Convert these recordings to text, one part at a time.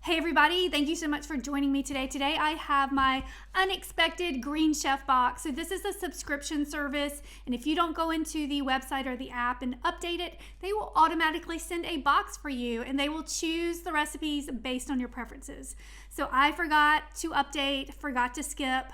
Hey everybody, thank you so much for joining me today. Today I have my unexpected Green Chef box. So this is a subscription service, and if you don't go into the website or the app and update it, they will automatically send a box for you and they will choose the recipes based on your preferences. So I forgot to update, forgot to skip,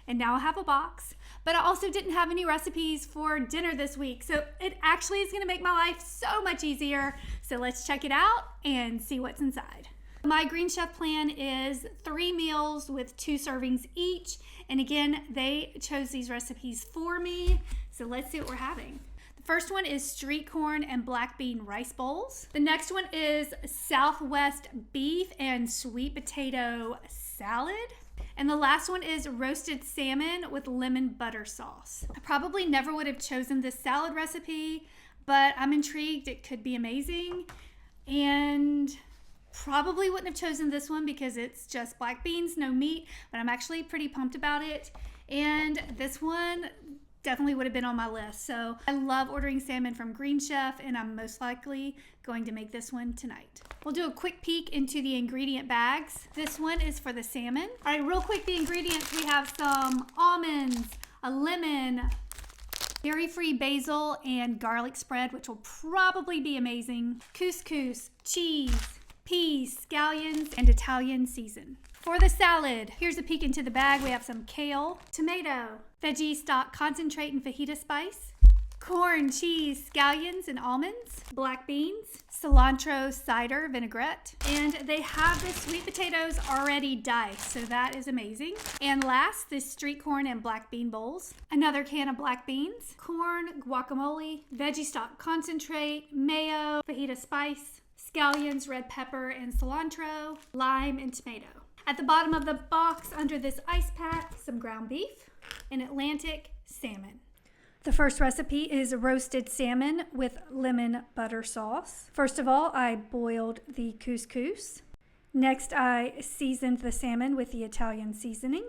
and now I have a box. But I also didn't have any recipes for dinner this week, so it actually is gonna make my life so much easier. So let's check it out and see what's inside. My Green Chef plan is 3 meals with 2 servings each. And again, they chose these recipes for me. So let's see what we're having. The first one is street corn and black bean rice bowls. The next one is Southwest beef and sweet potato salad. And the last one is roasted salmon with lemon butter sauce. I probably never would have chosen this salad recipe, but I'm intrigued. It could be amazing. And probably wouldn't have chosen this one because it's just black beans, no meat, but I'm actually pretty pumped about it. And this one definitely would have been on my list. So I love ordering salmon from Green Chef, and I'm most likely going to make this one tonight. We'll do a quick peek into the ingredient bags. This one is for the salmon. All right, real quick, the ingredients. We have some almonds, a lemon, dairy-free basil and garlic spread, which will probably be amazing, couscous, cheese, peas, scallions, and Italian season. For the salad, here's a peek into the bag. We have some kale, tomato, veggie stock concentrate and fajita spice, corn, cheese, scallions, and almonds, black beans, cilantro cider vinaigrette, and they have the sweet potatoes already diced, so that is amazing. And last, this street corn and black bean bowls, another can of black beans, corn, guacamole, veggie stock concentrate, mayo, fajita spice, scallions, red pepper, and cilantro, lime, and tomato. At the bottom of the box under this ice pack, some ground beef and Atlantic salmon. The first recipe is roasted salmon with lemon butter sauce. First of all, I boiled the couscous. Next, I seasoned the salmon with the Italian seasoning.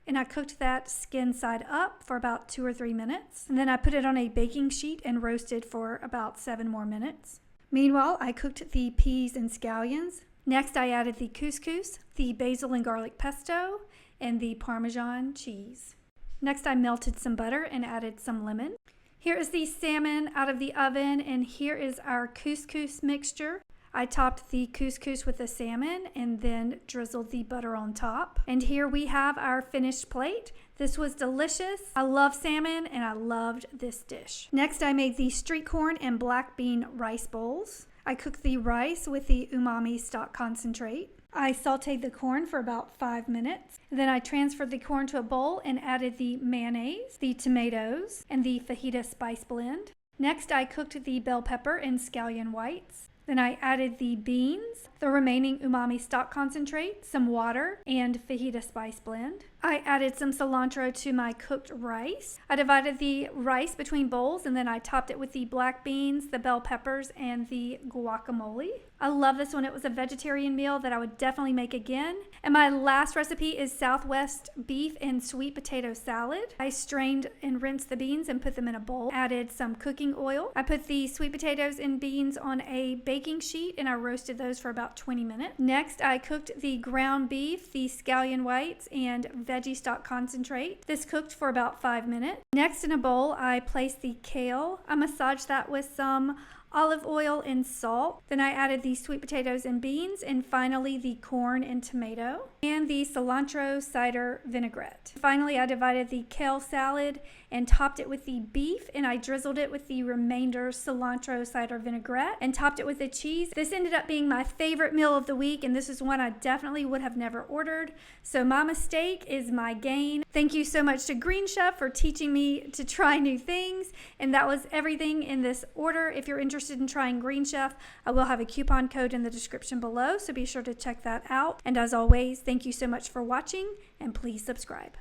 And I cooked that skin side up for about 2 or 3 minutes. And then I put it on a baking sheet and roasted for about 7 more minutes. Meanwhile, I cooked the peas and scallions. Next, I added the couscous, the basil and garlic pesto, and the Parmesan cheese. Next, I melted some butter and added some lemon. Here is the salmon out of the oven, and here is our couscous mixture. I topped the couscous with the salmon and then drizzled the butter on top. And here we have our finished plate. This was delicious. I love salmon and I loved this dish. Next, I made the street corn and black bean rice bowls. I cooked the rice with the umami stock concentrate. I sauteed the corn for about 5 minutes. Then I transferred the corn to a bowl and added the mayonnaise, the tomatoes, and the fajita spice blend. Next, I cooked the bell pepper and scallion whites. Then I added the beans, the remaining umami stock concentrate, some water, and fajita spice blend. I added some cilantro to my cooked rice. I divided the rice between bowls, and then I topped it with the black beans, the bell peppers, and the guacamole. I love this one. It was a vegetarian meal that I would definitely make again. And my last recipe is Southwest beef and sweet potato salad. I strained and rinsed the beans and put them in a bowl. Added some cooking oil. I put the sweet potatoes and beans on a baking sheet and I roasted those for about 20 minutes. Next, I cooked the ground beef, the scallion whites, and veggie stock concentrate. This cooked for about 5 minutes. Next, in a bowl, I placed the kale. I massaged that with some olive oil and salt. Then I added the sweet potatoes and beans, and finally the corn and tomato, and the cilantro cider vinaigrette. Finally, I divided the kale salad and topped it with the beef, and I drizzled it with the remainder cilantro cider vinaigrette and topped it with the cheese. This ended up being my favorite meal of the week, and this is one I definitely would have never ordered. So my mistake is my gain. Thank you so much to Green Chef for teaching me to try new things, and that was everything in this order. If you're interested in trying Green Chef, I will have a coupon code in the description below, so be sure to check that out. And as always, thank you so much for watching, and please subscribe.